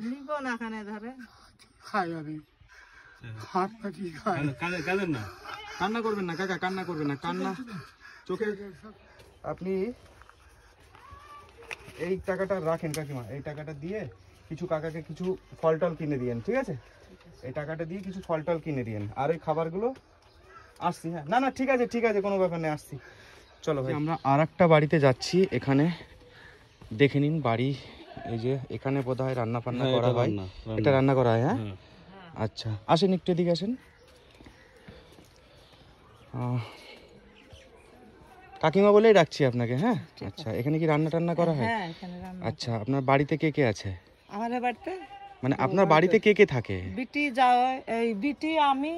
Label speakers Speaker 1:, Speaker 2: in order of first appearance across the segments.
Speaker 1: নিব না খানে ধরে
Speaker 2: খাই আমি হাত পাখি খাই
Speaker 3: কাঁদেন না, কান্না করবেন না কাকা, কান্না করবেন না, কান্না চোখে। আপনি এই টাকাটা রাখেন কাকিমা, এই টাকাটা দিয়ে কিছু কাকাকে কিছু ফল টল কিনে দিয়েন, ঠিক আছে? এই টাকাটা দিয়ে কিছু ফল টল কিনে দিয়েন, আর ওই খাবারগুলো আসছি। হ্যাঁ, না না ঠিক আছে ঠিক আছে, কোনো ব্যাপার নেই, আসছি। চলো ভাই, আমরা আর একটা বাড়িতে যাচ্ছি। এখানে দেখে নিন বাড়ি, এই যে এখানে বোধহয় রান্না বান্না করা হয়। এটা রান্না করা হয়? হ্যাঁ, আচ্ছা আসেন একটু এদিকে আসেন। কাকিমা বলেই রাখছি আপনাকে। হ্যাঁ আচ্ছা, এখানে কি রান্না টান্না করা হয়? আচ্ছা, আপনার বাড়িতে কে কে আছে?
Speaker 1: আমাদের বাড়িতে
Speaker 3: মানে আপনার বাড়িতে কে কে থাকে?
Speaker 1: বিটি যাও, এই বিটি, আমি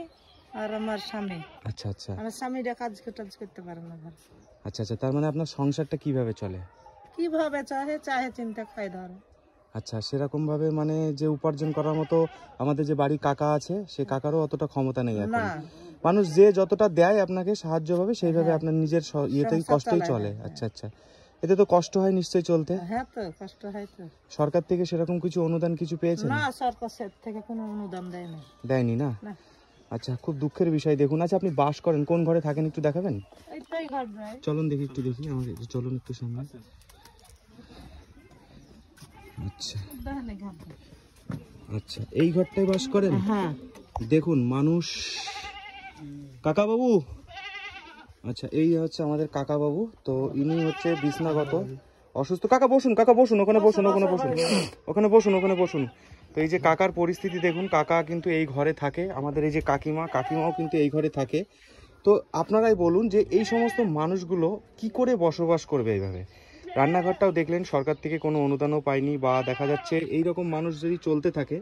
Speaker 1: আর আমার স্বামী।
Speaker 3: আচ্ছা আচ্ছা,
Speaker 1: আমার স্বামীরা কাজ করতে পারে না।
Speaker 3: আচ্ছা আচ্ছা, তার মানে আপনার সংসারটা কিভাবে চলে?
Speaker 1: কিভাবে চাহে চিন্তা খাই ধরো।
Speaker 3: আচ্ছা, সেরকম ভাবে মানে যে উপার্জন করার মতো আমাদের যে বাড়ি কাকা আছে, সে কাকারও অতটা ক্ষমতা নেই এখন। মানুষ যে যতটা দেয় আপনাকে সাহায্য ভাবে, সেইভাবে আপনার নিজের ইয়েতেই কষ্টই চলে। আচ্ছা আচ্ছা, এতে তো কষ্ট হয় নিশ্চয়ই চলতে।
Speaker 1: হ্যাঁ তো কষ্ট হয় তো।
Speaker 3: সরকার থেকে সেরকম কিছু অনুদান কিছু পেয়েছেন?
Speaker 1: না, সরকার থেকে কোনো অনুদান
Speaker 3: দেয়নি না? আচ্ছা, খুব দুঃখের বিষয়। দেখুন, আচ্ছা আপনি বাস করেন কোন ঘরে থাকেন একটু দেখাবেন? চলুন দেখি, একটু দেখি আমাকে, চলুন একটু সামনে। আচ্ছা আচ্ছা, এই ঘরটায় বাস করেন?
Speaker 1: হ্যাঁ।
Speaker 3: দেখুন মানুষ, কাকা বাবু, আচ্ছা এই হচ্ছে আমাদের কাকা বাবু। তো ইনি হচ্ছে বিছনাগত অসুস্থ। কাকা বসুন, কাকা বসুন, ওখানে বসুন, ওখানে বসুন, ওখানে বসুন, ওখানে বসুন। তো এই যে কাকার পরিস্থিতি দেখুন, কাকা কিন্তু এই ঘরে থাকে। আমাদের এই যে কাকিমাও কিন্তু এই ঘরে থাকে। তো আপনারাই বলুন যে এই সমস্ত মানুষগুলো কি করে বসবাস করবে এইভাবে? রান্নাঘরটাও দেখলেন সরকার থেকে কোনো অনুদানও পায়নি, বা দেখা যাচ্ছে এই রকম মানুষ যদি চলতে থাকে,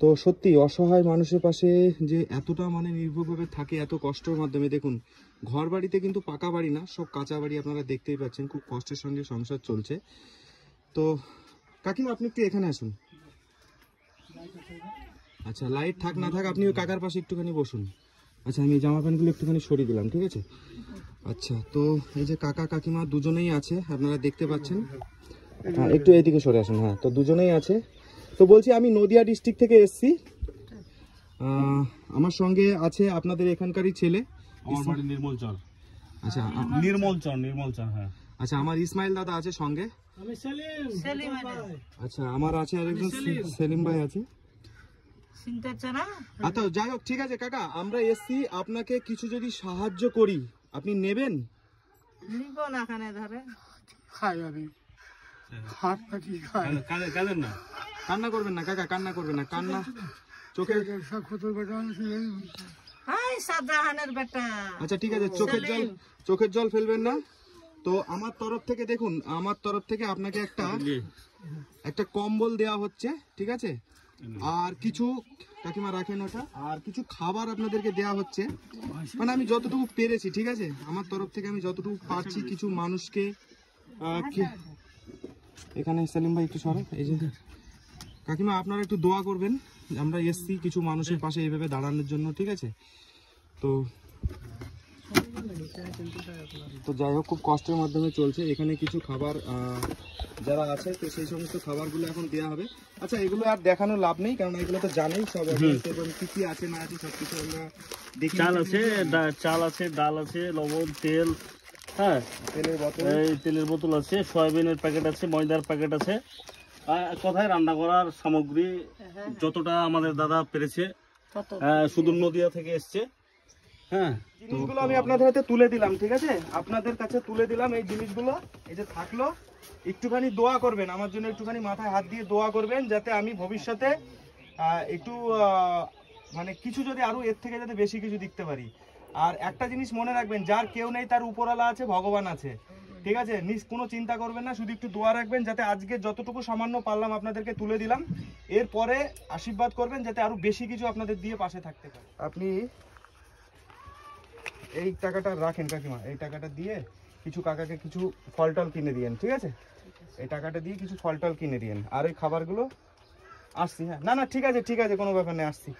Speaker 3: তো সত্যি অসহায় মানুষের পাশে যে এতটা মানে নির্ভরভাবে থাকে এত কষ্টের মাধ্যমে। দেখুন ঘর বাড়িতে কিন্তু পাকা বাড়ি না, সব কাঁচা বাড়ি, আপনারা দেখতেই পাচ্ছেন। খুব কষ্টের সঙ্গে সংসার চলছে। তো কাকিমা আপনি একটু এখানে আসুন। আচ্ছা, লাইট থাক না থাক আপনি ওই কাকার পাশে একটুখানি বসুন। আচ্ছা, আমি জামা প্যান্টগুলো একটুখানি সরিয়ে দিলাম, ঠিক আছে? আচ্ছা, তো এই যে কাকা কাকিমা দুজনেই আছে, আপনারা দেখতে পাচ্ছেন। হ্যাঁ, একটু এইদিকে সরে আসুন। হ্যাঁ, তো দুজনেই আছে। তো বলছি, আমি নদিয়া ডিস্ট্রিক্ট থেকে এসেছি। আমার সঙ্গে আছে আপনাদের এখানকারই ছেলে।
Speaker 4: আমার বাড়ি নির্মলচর।
Speaker 3: আচ্ছা,
Speaker 4: নির্মলচর। হ্যাঁ,
Speaker 3: আচ্ছা, আমার ইসমাইল দাদা আছে সঙ্গে।
Speaker 2: আমি সেলিম।
Speaker 3: আচ্ছা, আমার আছে আরেকজন সেলিম ভাই আছে। আচ্ছা, যাই হোক, ঠিক আছে কাকা, আমরা এসছি আপনাকে কিছু যদি সাহায্য করি আপনি নেবেন?
Speaker 1: নিব না খানে ধরে
Speaker 2: খাই আমি হাত পাখি খাই।
Speaker 4: কাঁদেন না,
Speaker 3: কান্না করবেন না কাকা, কান্না করবেন না, কান্না চোখে। আচ্ছা ঠিক আছে, চোখের জল ফেলবেন না। তো আমার তরফ থেকে দেখুন, আমার তরফ থেকে আপনাকে একটা কম্বল দেওয়া হচ্ছে, ঠিক আছে? আর কিছু, কাকিমা রাখেন ওটা, আর কিছু খাবার আপনাদেরকে দেওয়া হচ্ছে। মানে আমি যতটুকু পেরেছি, ঠিক আছে, আমার তরফ থেকে আমি যতটুকু পারছি কিছু মানুষকে। এখানে সেলিম ভাই একটু সরো। এই যে কাকিমা, আপনারা একটু দোয়া করবেন, আমরা এসছি কিছু মানুষের পাশে এইভাবে দাঁড়ানোর জন্য, ঠিক আছে? তো যাই হোক, খুব কষ্টের মাধ্যমে চলছে। এখানে কিছু খাবার যারা আছে, তো সেই সমস্ত খাবারগুলো এখন দেওয়া হবে। আচ্ছা, এগুলো আর দেখানো লাভ নেই, কারণ এগুলো তো জানেই সব কি কি আছে না আছে সবকিছু আমরা দেখি।
Speaker 4: চাল আছে, ডাল আছে, লবণ, তেল, হ্যাঁ, তেলের বোতল আছে, সয়াবিনের প্যাকেট আছে, ময়দার প্যাকেট আছে, কোথায় রান্না করার সামগ্রী যতটা আমাদের দাদা পেরেছে, সুদূর নদিয়া থেকে এসছে। হ্যাঁ,
Speaker 3: জিনিসগুলো আমি আপনাদের হাতে তুলে দিলাম, ঠিক আছে? আপনাদের কাছে তুলে দিলাম এই জিনিসগুলো। এই যে থাকলো, একটুখানি দোয়া করবেন আমার জন্য, একটুখানি মাথায় হাত দিয়ে দোয়া করবেন, যাতে আমি ভবিষ্যতে একটু মানে কিছু যদি আরো এর থেকে যাতে বেশি কিছু দিতে পারি। আর একটা জিনিস মনে রাখবেন, যার কেউ নেই তার উপরওয়ালা আছে, ভগবান আছে, ঠিক আছে? কোনো চিন্তা করবেন না, শুধু একটু দোয়া রাখবেন, যাতে আজকে যতটুকু সামান্য পারলাম আপনাদেরকে তুলে দিলাম, এরপরে আশীর্বাদ করবেন যাতে আরো বেশি কিছু আপনাদের দিয়ে পাশে থাকতে পারে। আপনি এই টাকাটা রাখেন কাকিমা, এই টাকাটা দিয়ে কিছু কাকাকে কিছু ফল টল কিনে দিয়েন, ঠিক আছে? এই টাকাটা দিয়ে কিছু ফল টল কিনে দিয়েন, আর ওই খাবারগুলো আসছি। হ্যাঁ, না না ঠিক আছে ঠিক আছে, কোনো ব্যাপার নেই, আসছি।